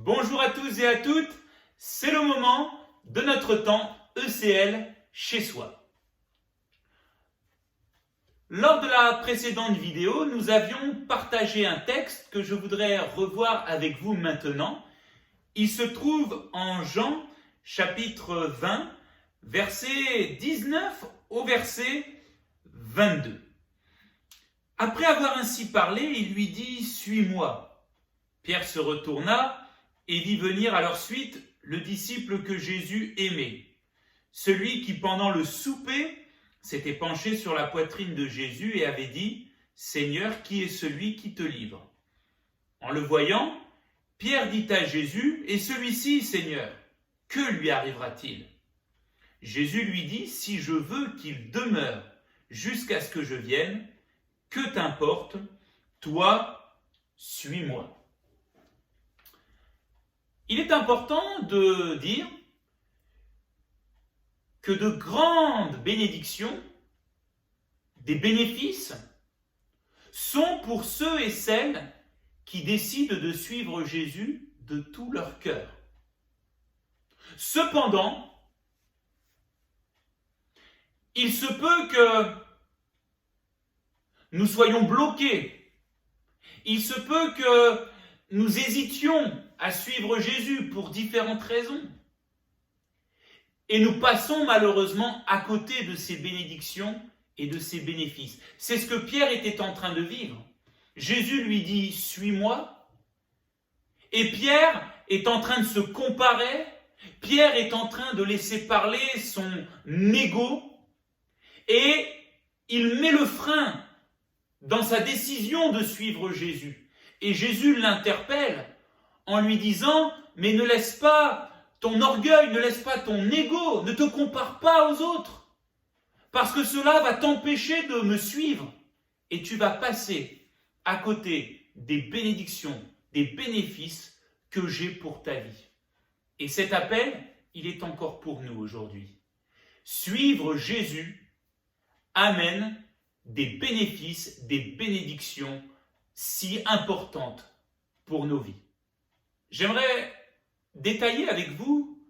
Bonjour à tous et à toutes, c'est le moment de notre temps ECL chez soi. Lors de la précédente vidéo, nous avions partagé un texte que je voudrais revoir avec vous maintenant. Il se trouve en Jean chapitre 20, verset 19 au verset 22. Après avoir ainsi parlé, il lui dit « Suis-moi ». Pierre se retourna et vit venir à leur suite le disciple que Jésus aimait, celui qui pendant le souper s'était penché sur la poitrine de Jésus et avait dit « Seigneur, qui est celui qui te livre ?» En le voyant, Pierre dit à Jésus « Et celui-ci, Seigneur, que lui arrivera-t-il » Jésus lui dit « Si je veux qu'il demeure jusqu'à ce que je vienne, que t'importe, toi, suis-moi. » Il est important de dire que de grandes bénédictions, des bénéfices, sont pour ceux et celles qui décident de suivre Jésus de tout leur cœur. Cependant, il se peut que nous soyons bloqués. Il se peut que nous hésitions à suivre Jésus pour différentes raisons. Et nous passons malheureusement à côté de ces bénédictions et de ces bénéfices. C'est ce que Pierre était en train de vivre. Jésus lui dit « Suis-moi ». Et Pierre est en train de se comparer. Pierre est en train de laisser parler son ego. Et il met le frein dans sa décision de suivre Jésus. Et Jésus l'interpelle en lui disant « Mais ne laisse pas ton orgueil, ne laisse pas ton ego, ne te compare pas aux autres, parce que cela va t'empêcher de me suivre et tu vas passer à côté des bénédictions, des bénéfices que j'ai pour ta vie. » Et cet appel, il est encore pour nous aujourd'hui. Suivre Jésus amène des bénéfices, des bénédictions si importantes pour nos vies. J'aimerais détailler avec vous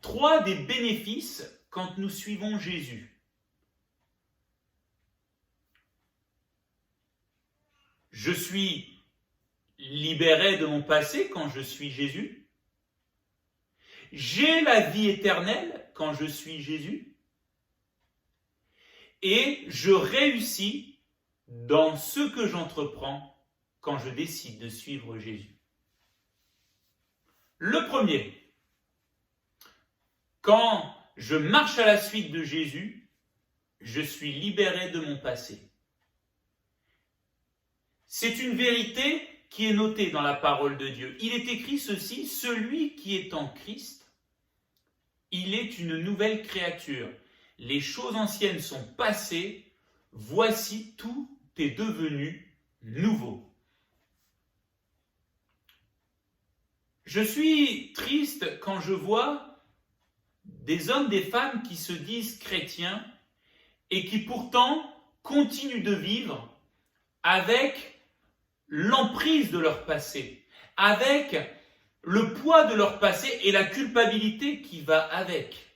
3 des bénéfices quand nous suivons Jésus. Je suis libéré de mon passé quand je suis Jésus. J'ai la vie éternelle quand je suis Jésus. Et je réussis dans ce que j'entreprends quand je décide de suivre Jésus. Le premier, quand je marche à la suite de Jésus, je suis libéré de mon passé. C'est une vérité qui est notée dans la parole de Dieu. Il est écrit ceci, celui qui est en Christ, il est une nouvelle créature. Les choses anciennes sont passées, voici tout est devenu nouveau. Je suis triste quand je vois des hommes, des femmes qui se disent chrétiens et qui pourtant continuent de vivre avec l'emprise de leur passé, avec le poids de leur passé et la culpabilité qui va avec.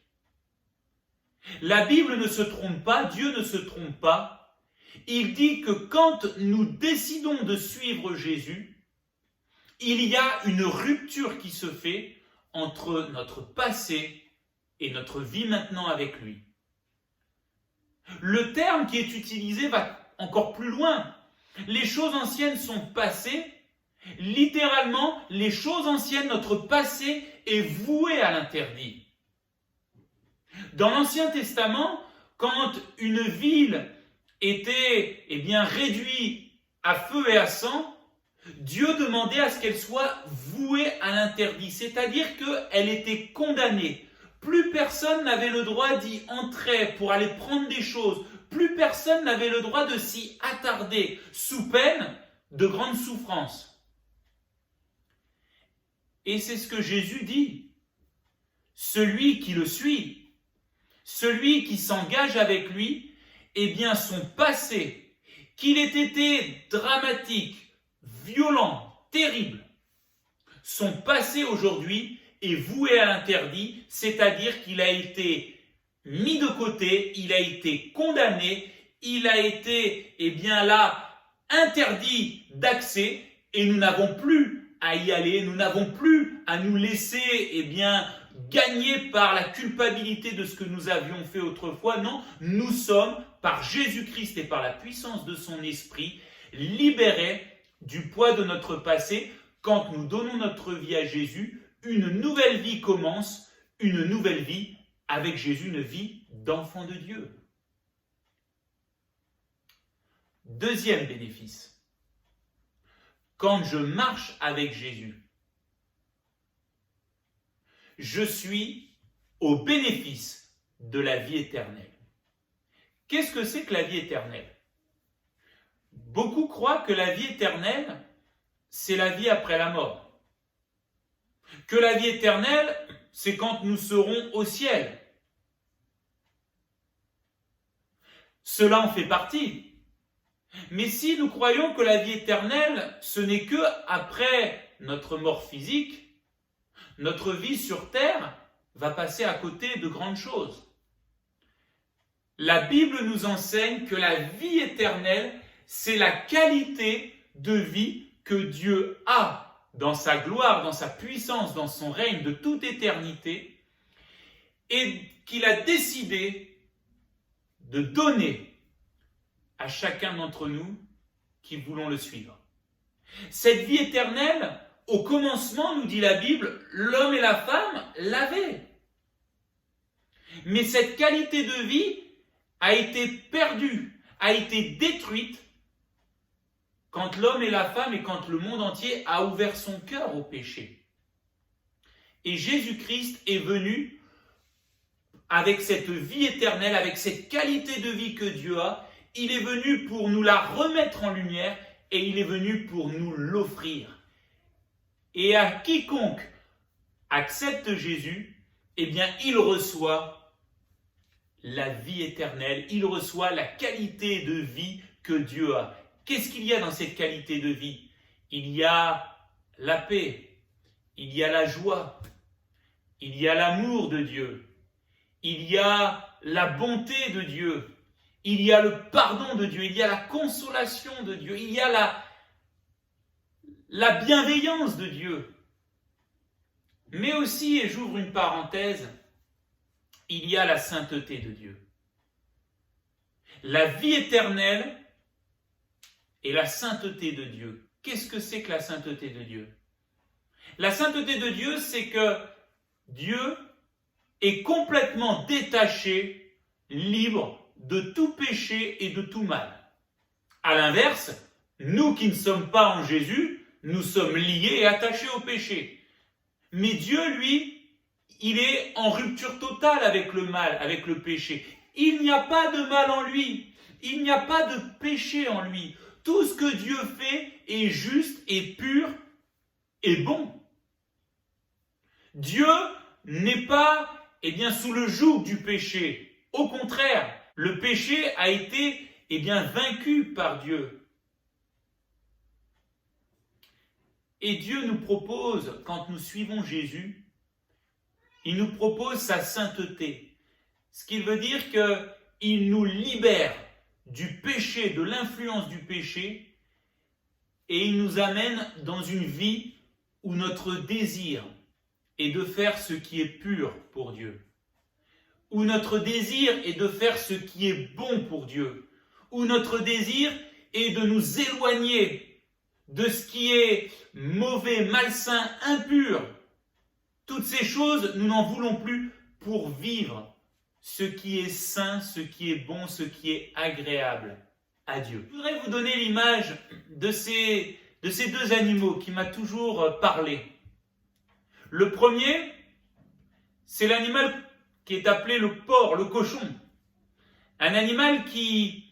La Bible ne se trompe pas, Dieu ne se trompe pas. Il dit que quand nous décidons de suivre Jésus, il y a une rupture qui se fait entre notre passé et notre vie maintenant avec lui. Le terme qui est utilisé va encore plus loin. Les choses anciennes sont passées. Littéralement, les choses anciennes, notre passé est voué à l'interdit. Dans l'Ancien Testament, quand une ville était réduite à feu et à sang, Dieu demandait à ce qu'elle soit vouée à l'interdit, c'est-à-dire qu'elle était condamnée. Plus personne n'avait le droit d'y entrer pour aller prendre des choses. Plus personne n'avait le droit de s'y attarder, sous peine de grandes souffrances. Et c'est ce que Jésus dit. Celui qui le suit, celui qui s'engage avec lui, eh bien son passé, qu'il ait été dramatique, violent, terrible, son passé aujourd'hui est voué à l'interdit, c'est-à-dire qu'il a été mis de côté, il a été condamné, il a été, interdit d'accès, et nous n'avons plus à y aller, nous n'avons plus à nous laisser, gagner par la culpabilité de ce que nous avions fait autrefois. Non, nous sommes, par Jésus-Christ et par la puissance de son esprit, libérés du poids de notre passé. Quand nous donnons notre vie à Jésus, une nouvelle vie commence, une nouvelle vie avec Jésus, une vie d'enfant de Dieu. Deuxième bénéfice, quand je marche avec Jésus, je suis au bénéfice de la vie éternelle. Qu'est-ce que c'est que la vie éternelle? Beaucoup croient que la vie éternelle, c'est la vie après la mort. Que la vie éternelle, c'est quand nous serons au ciel. Cela en fait partie. Mais si nous croyons que la vie éternelle, ce n'est que après notre mort physique, notre vie sur terre va passer à côté de grandes choses. La Bible nous enseigne que la vie éternelle, c'est la qualité de vie que Dieu a dans sa gloire, dans sa puissance, dans son règne de toute éternité, et qu'il a décidé de donner à chacun d'entre nous qui voulons le suivre. Cette vie éternelle, au commencement, nous dit la Bible, l'homme et la femme l'avaient. Mais cette qualité de vie a été perdue, a été détruite quand l'homme et la femme et quand le monde entier a ouvert son cœur au péché. Et Jésus-Christ est venu avec cette vie éternelle, avec cette qualité de vie que Dieu a. Il est venu pour nous la remettre en lumière et il est venu pour nous l'offrir. Et à quiconque accepte Jésus, il reçoit la vie éternelle, il reçoit la qualité de vie que Dieu a. Qu'est-ce qu'il y a dans cette qualité de vie? Il y a la paix, il y a la joie, il y a l'amour de Dieu, il y a la bonté de Dieu, il y a le pardon de Dieu, il y a la consolation de Dieu, il y a la bienveillance de Dieu. Mais aussi, et j'ouvre une parenthèse, il y a la sainteté de Dieu. La vie éternelle et la sainteté de Dieu. Qu'est-ce que c'est que la sainteté de Dieu? La sainteté de Dieu, c'est que Dieu est complètement détaché, libre de tout péché et de tout mal. À l'inverse, nous qui ne sommes pas en Jésus, nous sommes liés et attachés au péché. Mais Dieu, lui, il est en rupture totale avec le mal, avec le péché. Il n'y a pas de mal en lui. Il n'y a pas de péché en lui. Tout ce que Dieu fait est juste et pur et bon. Dieu n'est pas, sous le joug du péché. Au contraire, le péché a été, vaincu par Dieu. Et Dieu nous propose, quand nous suivons Jésus, il nous propose sa sainteté. Ce qui veut dire qu'il nous libère du péché, de l'influence du péché, et il nous amène dans une vie où notre désir est de faire ce qui est pur pour Dieu, où notre désir est de faire ce qui est bon pour Dieu, où notre désir est de nous éloigner de ce qui est mauvais, malsain, impur. Toutes ces choses, nous n'en voulons plus pour vivre ce qui est saint, ce qui est bon, ce qui est agréable à Dieu. Je voudrais vous donner l'image de ces deux animaux qui m'a toujours parlé. Le premier, c'est l'animal qui est appelé le porc, le cochon. Un animal qui,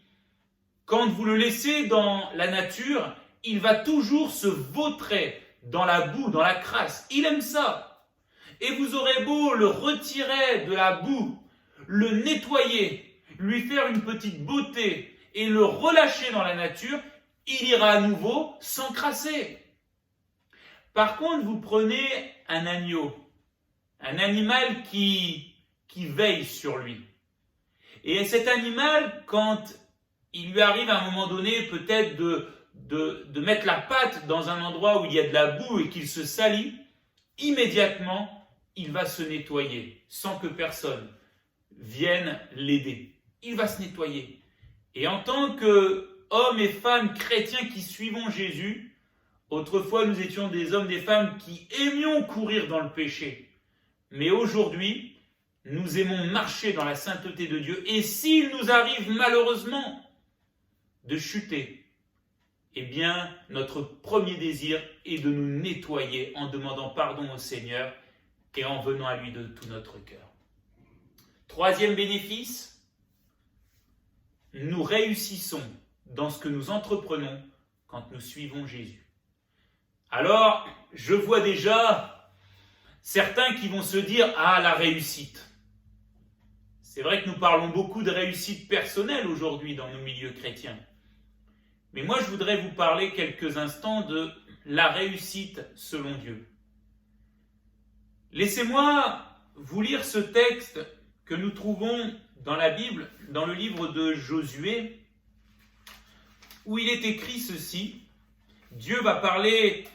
quand vous le laissez dans la nature, il va toujours se vautrer dans la boue, dans la crasse. Il aime ça. Et vous aurez beau le retirer de la boue, le nettoyer, lui faire une petite beauté et le relâcher dans la nature, il ira à nouveau s'encrasser. Par contre, vous prenez un agneau, un animal qui veille sur lui. Et cet animal, quand il lui arrive à un moment donné peut-être de mettre la patte dans un endroit où il y a de la boue et qu'il se salit, immédiatement, il va se nettoyer sans que personne vienne l'aider. Il va se nettoyer. Et en tant qu'hommes et femmes chrétiens qui suivons Jésus, autrefois nous étions des hommes, des femmes qui aimions courir dans le péché. Mais aujourd'hui, nous aimons marcher dans la sainteté de Dieu. Et s'il nous arrive malheureusement de chuter, eh bien, notre premier désir est de nous nettoyer en demandant pardon au Seigneur et en venant à lui de tout notre cœur. Troisième bénéfice, nous réussissons dans ce que nous entreprenons quand nous suivons Jésus. Alors, je vois déjà certains qui vont se dire « Ah, la réussite !» C'est vrai que nous parlons beaucoup de réussite personnelle aujourd'hui dans nos milieux chrétiens. Mais moi, je voudrais vous parler quelques instants de la réussite selon Dieu. Laissez-moi vous lire ce texte que nous trouvons dans la Bible, dans le livre de Josué, où il est écrit ceci. Dieu va parler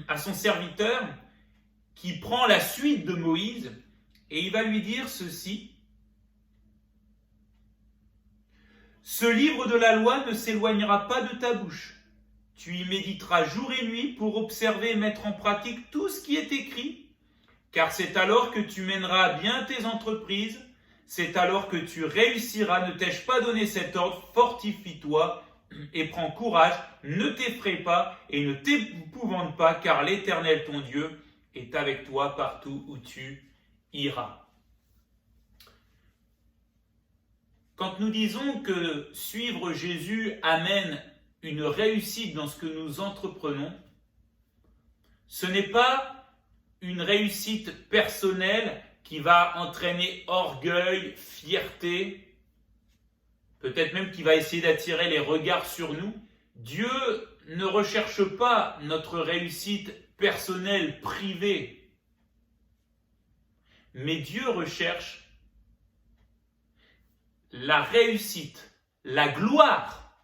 à son serviteur qui prend la suite de Moïse et il va lui dire ceci. Ce livre de la loi ne s'éloignera pas de ta bouche. Tu y méditeras jour et nuit pour observer et mettre en pratique tout ce qui est écrit, car c'est alors que tu mèneras bien tes entreprises, c'est alors que tu réussiras. Ne t'ai-je pas donné cet ordre? Fortifie-toi et prends courage, ne t'effraie pas et ne t'épouvante pas, car l'Éternel ton Dieu est avec toi partout où tu iras. Quand nous disons que suivre Jésus amène une réussite dans ce que nous entreprenons, ce n'est pas une réussite personnelle qui va entraîner orgueil, fierté, peut-être même qui va essayer d'attirer les regards sur nous. Dieu ne recherche pas notre réussite personnelle, privée, mais Dieu recherche la réussite, la gloire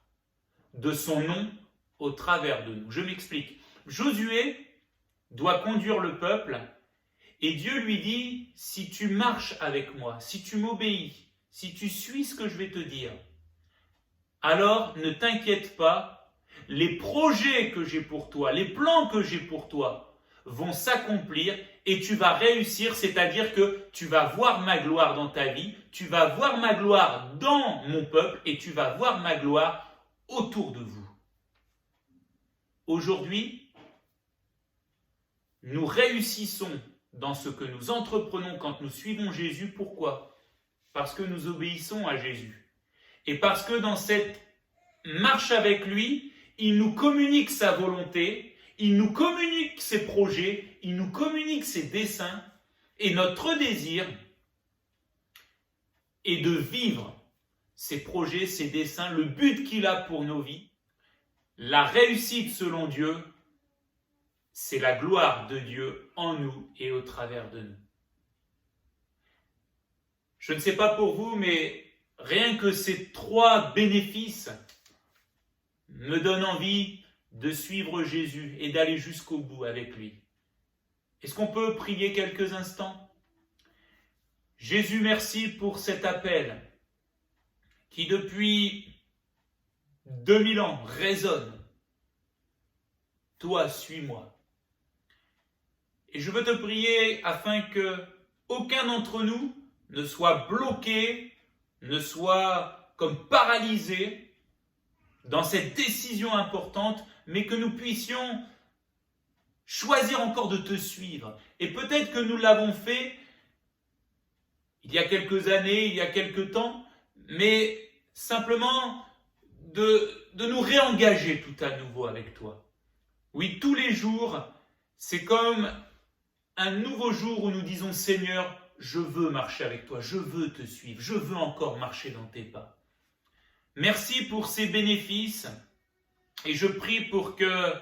de son nom au travers de nous. Je m'explique. Josué doit conduire le peuple et Dieu lui dit, si tu marches avec moi, si tu m'obéis, si tu suis ce que je vais te dire, alors ne t'inquiète pas, les projets que j'ai pour toi, les plans que j'ai pour toi vont s'accomplir et tu vas réussir, c'est-à-dire que tu vas voir ma gloire dans ta vie, tu vas voir ma gloire dans mon peuple et tu vas voir ma gloire autour de vous. Aujourd'hui, nous réussissons dans ce que nous entreprenons quand nous suivons Jésus. Pourquoi? Parce que nous obéissons à Jésus. Et parce que dans cette marche avec lui, il nous communique sa volonté, il nous communique ses projets, il nous communique ses desseins, et notre désir est de vivre ses projets, ses desseins, le but qu'il a pour nos vies. La réussite selon Dieu, c'est la gloire de Dieu en nous et au travers de nous. Je ne sais pas pour vous, mais rien que ces trois bénéfices me donnent envie de suivre Jésus et d'aller jusqu'au bout avec lui. Est-ce qu'on peut prier quelques instants? Jésus, merci pour cet appel qui depuis 2000 ans résonne. Toi, suis-moi. Et je veux te prier afin que aucun d'entre nous ne soit bloqué, ne soit comme paralysé dans cette décision importante, mais que nous puissions choisir encore de te suivre. Et peut-être que nous l'avons fait il y a quelques années, il y a quelques temps, mais simplement de nous réengager tout à nouveau avec toi. Oui, tous les jours, c'est comme un nouveau jour où nous disons « Seigneur, je veux marcher avec toi, je veux te suivre, je veux encore marcher dans tes pas. » Merci pour ces bénéfices et je prie pour que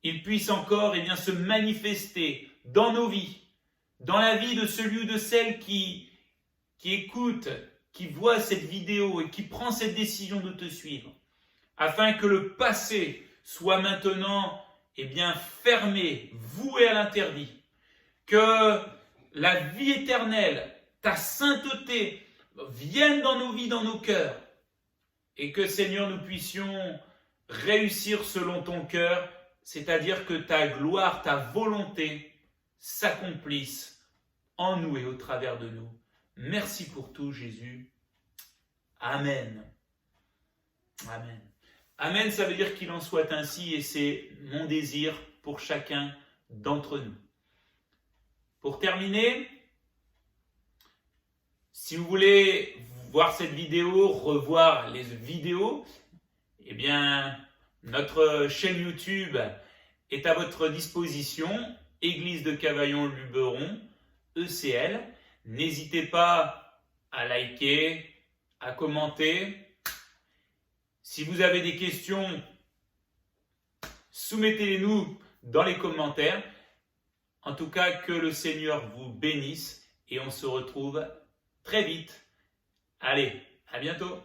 il puisse encore se manifester dans nos vies, dans la vie de celui ou de celle qui écoute, qui voit cette vidéo et qui prend cette décision de te suivre, afin que le passé soit maintenant fermé, voué à l'interdit, que la vie éternelle, ta sainteté vienne dans nos vies, dans nos cœurs, et que Seigneur, nous puissions réussir selon ton cœur, c'est-à-dire que ta gloire, ta volonté s'accomplisse en nous et au travers de nous. Merci pour tout, Jésus. Amen. Amen. Amen, ça veut dire qu'il en soit ainsi et c'est mon désir pour chacun d'entre nous. Pour terminer, si vous voulez voir cette vidéo, revoir les vidéos, notre chaîne YouTube est à votre disposition, Église de Cavaillon-Luberon, ECL. N'hésitez pas à liker, à commenter. Si vous avez des questions, soumettez-les-nous dans les commentaires. En tout cas, que le Seigneur vous bénisse et on se retrouve très vite. Allez, à bientôt.